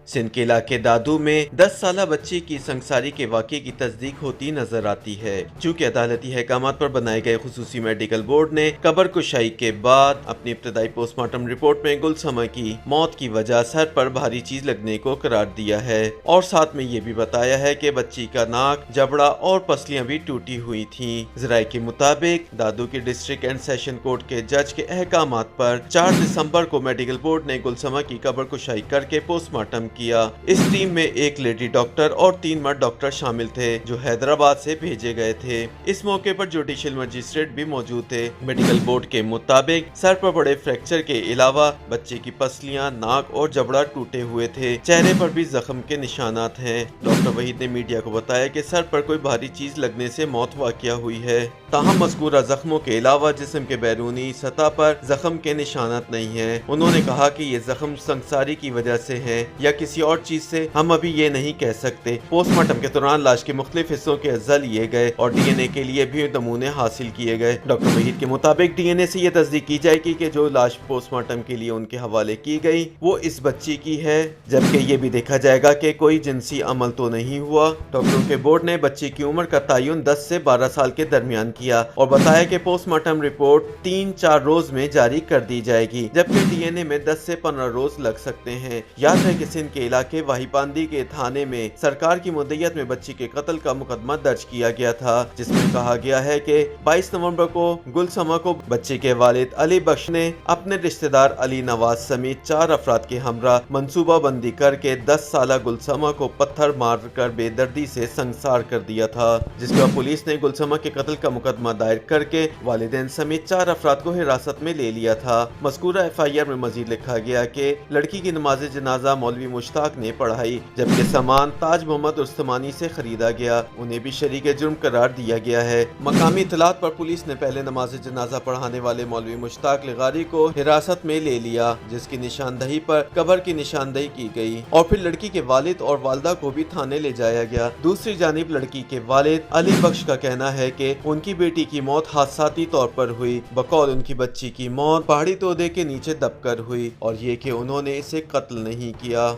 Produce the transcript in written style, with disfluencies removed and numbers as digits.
सिंध के इलाके दादू में 10 साला बच्ची की संगसारी के वाक़े की तस्दीक होती नजर आती है। चूँकि अदालती अहकामात पर बनाए गए खुसूसी मेडिकल बोर्ड ने कब्र कुशाई के बाद अपनी इब्तदाई पोस्टमार्टम रिपोर्ट में गुलसमा की मौत की वजह सर पर भारी चीज लगने को करार दिया है और साथ में ये भी बताया है कि बच्ची का नाक, जबड़ा और पसलियां भी टूटी हुई थीं। ज़राए के मुताबिक दादू की डिस्ट्रिक्ट एंड सेशन कोर्ट के जज के अहकामात पर 4 दिसंबर को मेडिकल बोर्ड ने गुलसमा की कब्र कुशाई करके पोस्टमार्टम किया। इस टीम में एक लेडी डॉक्टर और 3 मर्द डॉक्टर शामिल थे जो हैदराबाद से भेजे गए थे। इस मौके पर जुडिशियल मजिस्ट्रेट भी मौजूद थे। मेडिकल बोर्ड के मुताबिक सर पर बड़े फ्रैक्चर के अलावा बच्चे की पसलियां, नाक और जबड़ा टूटे हुए थे। चेहरे पर भी जख्म के निशानात हैं। डॉक्टर वहीद ने मीडिया को बताया कि सर पर कोई भारी चीज लगने से मौत वाक़या हुई है। ताहम मज़कूरा जख्मों के अलावा जिस्म के बैरूनी सतह पर जख्म के निशानात नहीं है। उन्होंने कहा कि ये जख्म संगसारी की वजह से है या किसी और चीज से, हम अभी ये नहीं कह सकते। पोस्टमार्टम के दौरान लाश के मुख्तलिफ हिस्सों के अज़्ज़ा लिए गए और DNA के लिए भी नमूने हासिल किए गए। डॉक्टर वहीद के मुताबिक DNA से ये तस्दीक की जाएगी कि जो लाश पोस्टमार्टम के लिए उनके हवाले की गई वो इस बच्ची की है, जबकि ये भी देखा जाएगा कि कोई जिनसी अमल तो नहीं हुआ। डॉक्टरों के बोर्ड ने बच्ची की उम्र का तयन 10 से 12 साल के दरमियान किया और बताया कि पोस्टमार्टम रिपोर्ट 3-4 रोज में जारी कर दी जाएगी, जबकि DNA में 10 से 15 रोज लग सकते हैं। याद है कि सिंध के इलाके वाहीपांदी के थाने में सरकार की मुद्दत में बच्ची के कत्ल का मुकदमा दर्ज किया गया था, जिसमें कहा गया है कि 22 नवंबर को गुलसमा को बच्चे के वालिद अली बख्श ने अपने रिश्तेदार अली नवाज समेत 4 अफराद के हमरा मंसूबा बंदी करके 10 साला गुलसमा को पत्थर मार कर बेदर्दी से संगसार कर दिया था, जिसके बाद पुलिस ने गुलसमा के कत्ल का मुकदमा दायर करके वालिदैन समेत 4 अफराद को हिरासत में ले लिया था। मज़कूरा FIR में मजीद लिखा गया कि लड़की की नमाज जनाजा मौलवी मुश्ताक ने पढ़ाई, जबकि सामान ताज मोहम्मद उस्मानी से खरीदा गया। उन्हें भी शरीक जुर्म करार दिया गया है। मकामी इत्तलात पर पुलिस ने पहले नमाज जनाजा पढ़ाने वाले मौलवी मुश्ताक लगारी को हिरासत में ले लिया, जिसकी निशानदही पर कब्र की निशानदही की गई और फिर लड़की के वालिद और वालदा को भी थाने ले जाया गया। दूसरी जानिब लड़की के वालिद अली बख्श का कहना है कि उनकी बेटी की मौत हादसाती तौर पर हुई, बकौल उनकी बच्ची की मौत पहाड़ी तोदे के नीचे दबकर हुई और ये कि उन्होंने इसे कत्ल नहीं किया।